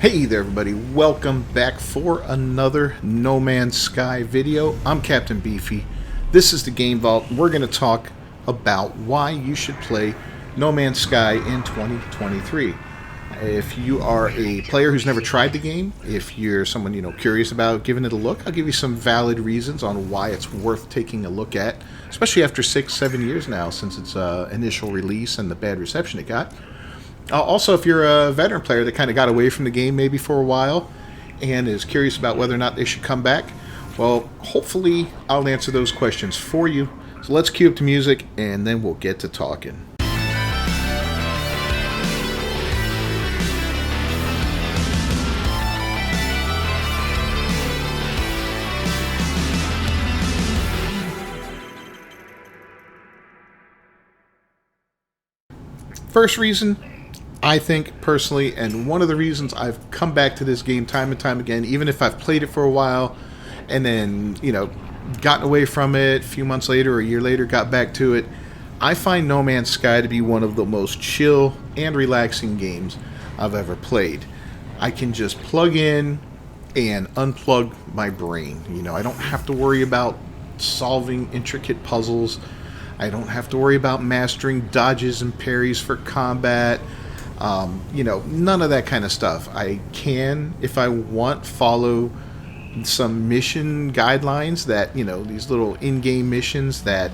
Hey there everybody, welcome back for another No Man's Sky video. I'm Captain Beefy. This is the Game Vault. We're going to talk about why you should play No Man's Sky in 2023. If you are a player who's never tried the game, if you're someone curious about giving it a look, I'll give you some valid reasons on why it's worth taking a look at, especially after 6-7 years now since its initial release and the bad reception it got. Also, if you're a veteran player that kind of got away from the game maybe for a while and is curious about whether or not they should come back, well, hopefully I'll answer those questions for you. So let's cue up the music and then we'll get to talking. First reason, I think personally, and one of the reasons I've come back to this game time and time again, even if I've played it for a while and then, gotten away from it a few months later or a year later, got back to it, I find No Man's Sky to be one of the most chill and relaxing games I've ever played. I can just plug in and unplug my brain. I don't have to worry about solving intricate puzzles. I don't have to worry about mastering dodges and parries for combat. None of that kind of stuff. I can, if I want, follow some mission guidelines that, these little in-game missions that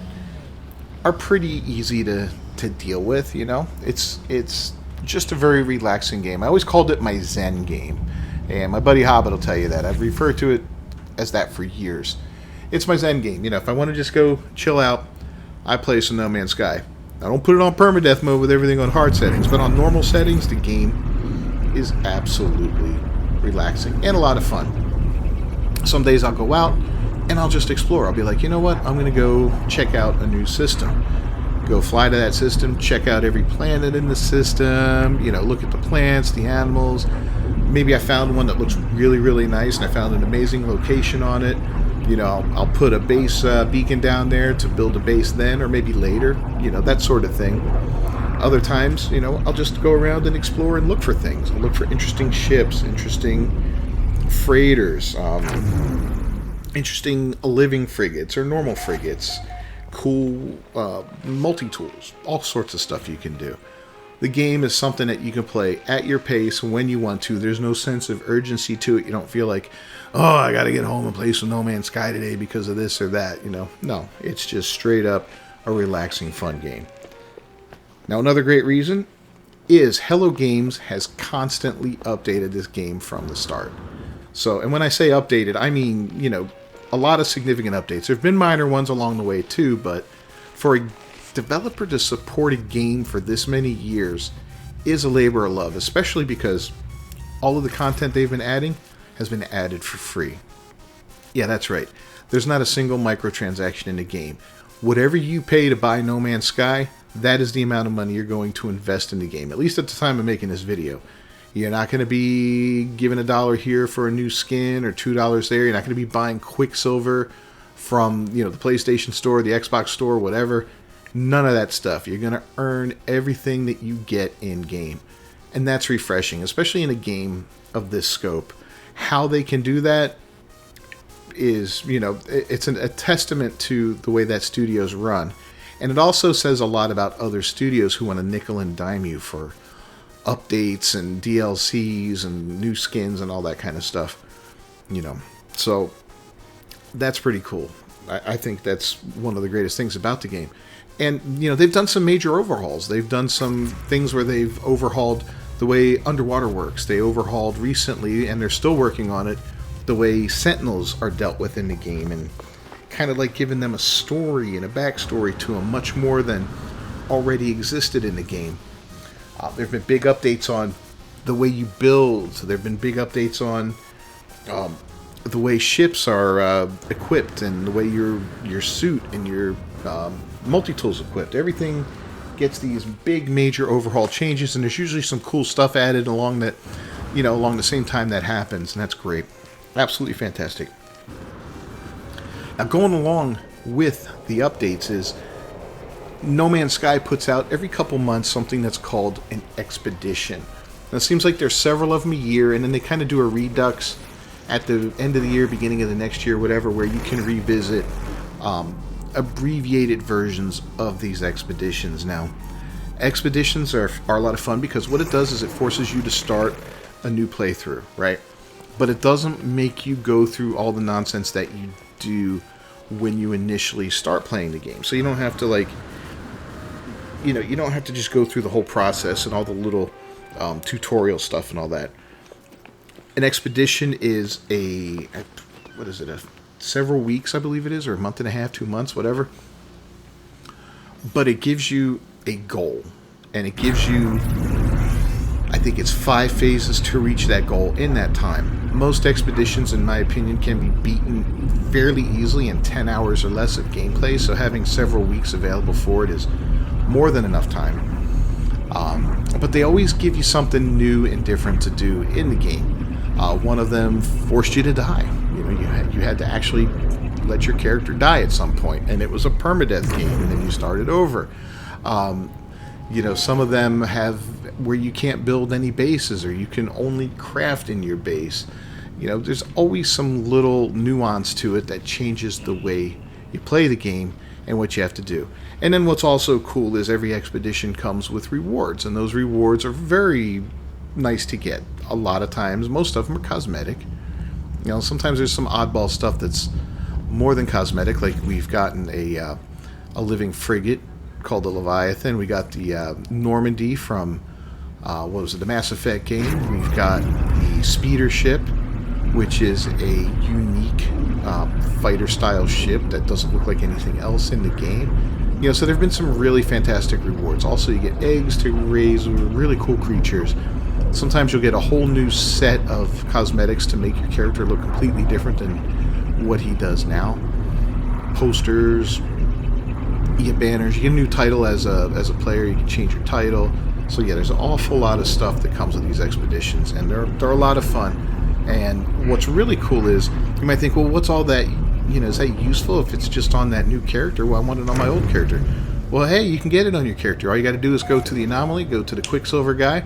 are pretty easy to deal with, It's just a very relaxing game. I always called it my Zen game. And my buddy Hobbit will tell you that. I've referred to it as that for years. It's my Zen game. If I want to just go chill out, I play some No Man's Sky. I don't put it on permadeath mode with everything on hard settings, but on normal settings, the game is absolutely relaxing and a lot of fun. Some days I'll go out and I'll just explore. I'll be like, you know what? I'm going to go check out a new system. Go fly to that system, check out every planet in the system, look at the plants, the animals. Maybe I found one that looks really, really nice and I found an amazing location on it. I'll put a base beacon down there to build a base then, or maybe later, that sort of thing. Other times, I'll just go around and explore and look for things. I'll look for interesting ships, interesting freighters, interesting living frigates or normal frigates, cool multi-tools, all sorts of stuff you can do. The game is something that you can play at your pace when you want to. There's no sense of urgency to it. You don't feel like, oh, I got to get home and play some No Man's Sky today because of this or that. No, it's just straight up a relaxing, fun game. Now, another great reason is Hello Games has constantly updated this game from the start. So, and when I say updated, I mean, a lot of significant updates. There have been minor ones along the way too, but for a developer to support a game for this many years is a labor of love, especially because all of the content they've been adding has been added for free. Yeah, that's right. There's not a single microtransaction in the game. Whatever you pay to buy No Man's Sky, that is the amount of money you're going to invest in the game, at least at the time of making this video. You're not going to be giving $1 here for a new skin or $2 there. You're not going to be buying Quicksilver from the PlayStation Store, the Xbox Store, whatever. None of that stuff. You're going to earn everything that you get in-game. And that's refreshing, especially in a game of this scope. How they can do that is, it's a testament to the way that studio's run. And it also says a lot about other studios who want to nickel and dime you for updates and DLCs and new skins and all that kind of stuff. So that's pretty cool. I think that's one of the greatest things about the game. And, they've done some major overhauls. They've done some things where they've overhauled the way underwater works. They overhauled recently, and they're still working on it, the way Sentinels are dealt with in the game, and kind of like giving them a story and a backstory to them, much more than already existed in the game. There have been big updates on the way you build. So there have been big updates on the way ships are equipped and the way your suit and your multi-tools equipped. Everything gets these big major overhaul changes, and there's usually some cool stuff added along that, along the same time that happens, and that's great. Absolutely fantastic. Now, going along with the updates is No Man's Sky puts out every couple months something that's called an expedition. And it seems like there's several of them a year, and then they kind of do a redux at the end of the year, beginning of the next year, whatever, where you can revisit abbreviated versions of these expeditions. Now, expeditions are a lot of fun because what it does is it forces you to start a new playthrough, right? But it doesn't make you go through all the nonsense that you do when you initially start playing the game. So you don't have to, like, you don't have to just go through the whole process and all the little tutorial stuff and all that. An expedition is several weeks, I believe it is, or a month and a half, 2 months, whatever. But it gives you a goal, and it gives you, I think it's 5 phases to reach that goal in that time. Most expeditions, in my opinion, can be beaten fairly easily in 10 hours or less of gameplay, so having several weeks available for it is more than enough time. But they always give you something new and different to do in the game. One of them forced you to die. You had to actually let your character die at some point, and it was a permadeath game, and then you started over. Some of them have where you can't build any bases, or you can only craft in your base. There's always some little nuance to it that changes the way you play the game and what you have to do. And then what's also cool is every expedition comes with rewards, and those rewards are very nice to get. A lot of times, most of them are cosmetic. Sometimes there's some oddball stuff that's more than cosmetic, like we've gotten a living frigate called the Leviathan. We got the Normandy from the Mass Effect game. We've got the speeder ship, which is a unique fighter style ship that doesn't look like anything else in the game. So there have been some really fantastic rewards. Also, you get eggs to raise really cool creatures. Sometimes you'll get a whole new set of cosmetics to make your character look completely different than what he does now. Posters, you get banners, you get a new title as a player, you can change your title. So yeah, there's an awful lot of stuff that comes with these expeditions, and they're a lot of fun. And what's really cool is, you might think, well, what's all that, is that useful if it's just on that new character? Well, I want it on my old character. Well, hey, you can get it on your character. All you got to do is go to the anomaly, go to the Quicksilver guy,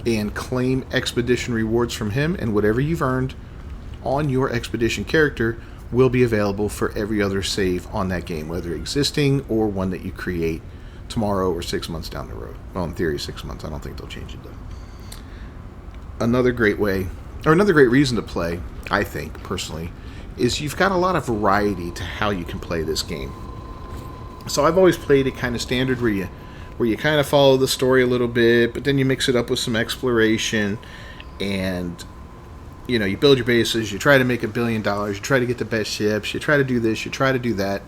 and claim expedition rewards from him, and whatever you've earned on your expedition character will be available for every other save on that game, whether existing or one that you create tomorrow or 6 months down the road. Well, in theory, 6 months. I don't think they'll change it, though. Another great reason to play, I think, personally, is you've got a lot of variety to how you can play this game. So I've always played it kind of standard where you kind of follow the story a little bit, but then you mix it up with some exploration, and you build your bases, you try to make $1 billion, you try to get the best ships, you try to do this, you try to do that,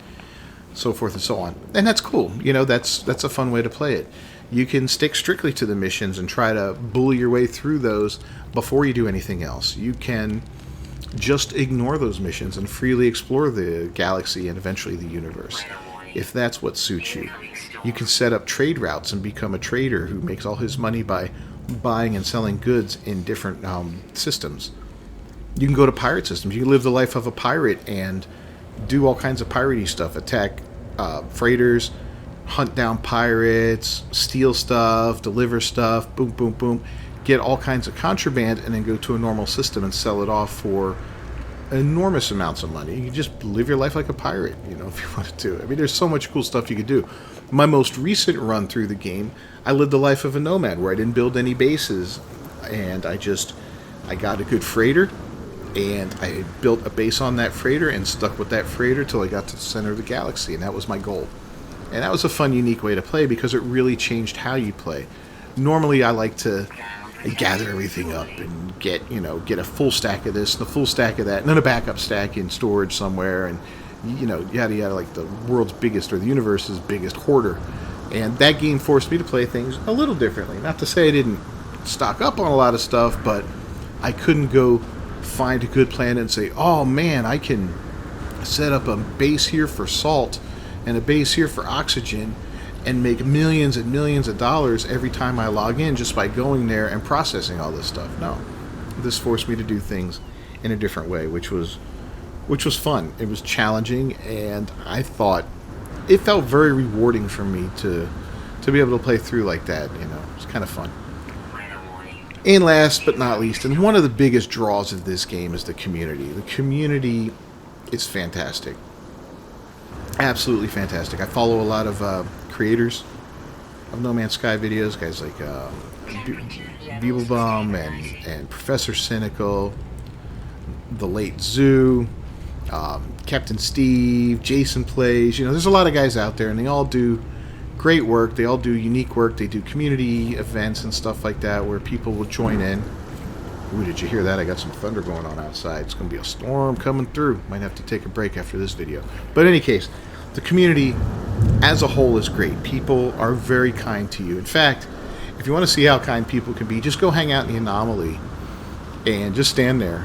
so forth and so on. And that's cool. That's a fun way to play it. You can stick strictly to the missions and try to bully your way through those before you do anything else. You can just ignore those missions and freely explore the galaxy and eventually the universe, if that's what suits you. You can set up trade routes and become a trader who makes all his money by buying and selling goods in different systems. You can go to pirate systems. You can live the life of a pirate and do all kinds of piratey stuff. Attack freighters, hunt down pirates, steal stuff, deliver stuff, boom, boom, boom. Get all kinds of contraband and then go to a normal system and sell it off for enormous amounts of money. You can just live your life like a pirate, if you wanted to. I mean, there's so much cool stuff you could do. My most recent run through the game, I lived the life of a nomad where I didn't build any bases, and I got a good freighter, and I built a base on that freighter and stuck with that freighter till I got to the center of the galaxy, and that was my goal. And that was a fun, unique way to play because it really changed how you play. Normally, I like to gather everything up and get a full stack of this and a full stack of that, and then a backup stack in storage somewhere, and yada yada, like the world's biggest or the universe's biggest hoarder. And that game forced me to play things a little differently. Not to say I didn't stock up on a lot of stuff, but I couldn't go find a good planet and say, oh man, I can set up a base here for salt and a base here for oxygen and make millions and millions of dollars every time I log in just by going there and processing all this stuff. No, this forced me to do things in a different way, which was fun. It was challenging, and I thought it felt very rewarding for me to be able to play through like that. It's kind of fun. And last but not least, and one of the biggest draws of this game is the community. The community is fantastic. Absolutely fantastic. I follow a lot of creators of No Man's Sky videos, guys like Beeblebum and Professor Cynical, the late Zoo, Captain Steve, Jason Plays. You know, there's a lot of guys out there, and they all do great work. They all do unique work. They do community events and stuff like that where people will join in. Ooh, did you hear that? I got some thunder going on outside. It's going to be a storm coming through. Might have to take a break after this video. But in any case, the community as a whole is great. People are very kind to you. In fact, if you want to see how kind people can be, just go hang out in the Anomaly and just stand there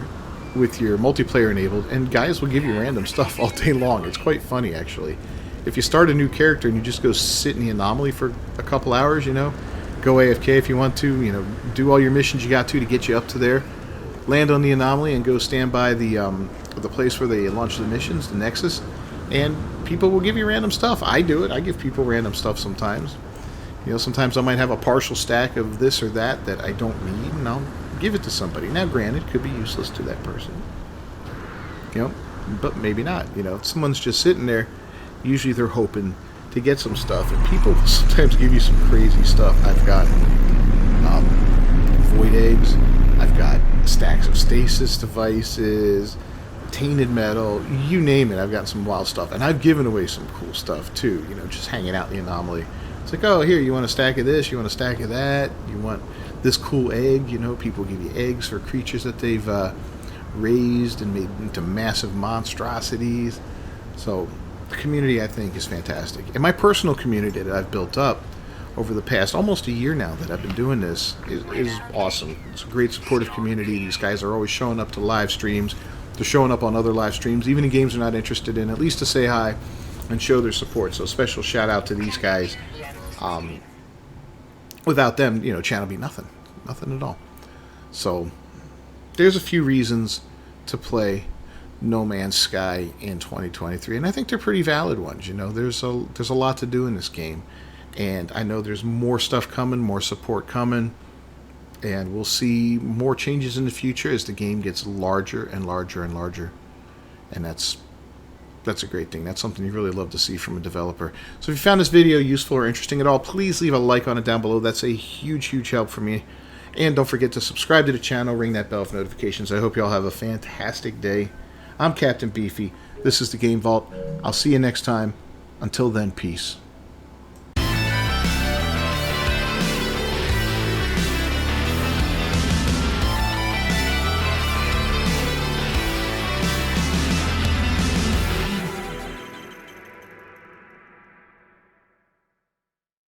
with your multiplayer enabled, and guys will give you random stuff all day long. It's quite funny, actually. If you start a new character and you just go sit in the Anomaly for a couple hours, you know, go AFK if you want to, you know, do all your missions you got to get you up to there, land on the Anomaly and go stand by the place where they launch the missions, the Nexus, and people will give you random stuff. I do it. I give people random stuff sometimes. You know, sometimes I might have a partial stack of this or that that I don't need, and I'll give it to somebody. Now, granted, it could be useless to that person, you know, but maybe not. You know, if someone's just sitting there, usually they're hoping to get some stuff, and people will sometimes give you some crazy stuff. I've got void eggs, I've got stacks of stasis devices, tainted metal, you name it. I've got some wild stuff, and I've given away some cool stuff too, you know, just hanging out in the Anomaly. It's like, oh, here, you want a stack of this, you want a stack of that, you want this cool egg. You know, people give you eggs for creatures that they've raised and made into massive monstrosities. So the community, I think, is fantastic. And my personal community that I've built up over the past almost a year now that I've been doing this is awesome. It's a great supportive community. These guys are always showing up to live streams. They're showing up on other live streams, even in games they're not interested in, at least to say hi and show their support. So special shout out to these guys. Without them, you know, channel be nothing at all. So there's a few reasons to play No Man's Sky in 2023, and I think they're pretty valid ones. You know, there's a lot to do in this game, and I know there's more stuff coming, more support coming, and we'll see more changes in the future as the game gets larger and larger and larger, and that's a great thing. That's something you really love to see from a developer. So if you found this video useful or interesting at all, please leave a like on it down below. That's a huge, huge help for me. And don't forget to subscribe to the channel, ring that bell for notifications. I hope you all have a fantastic day. I'm Captain Beefy. This is the Game Vault. I'll see you next time. Until then, peace.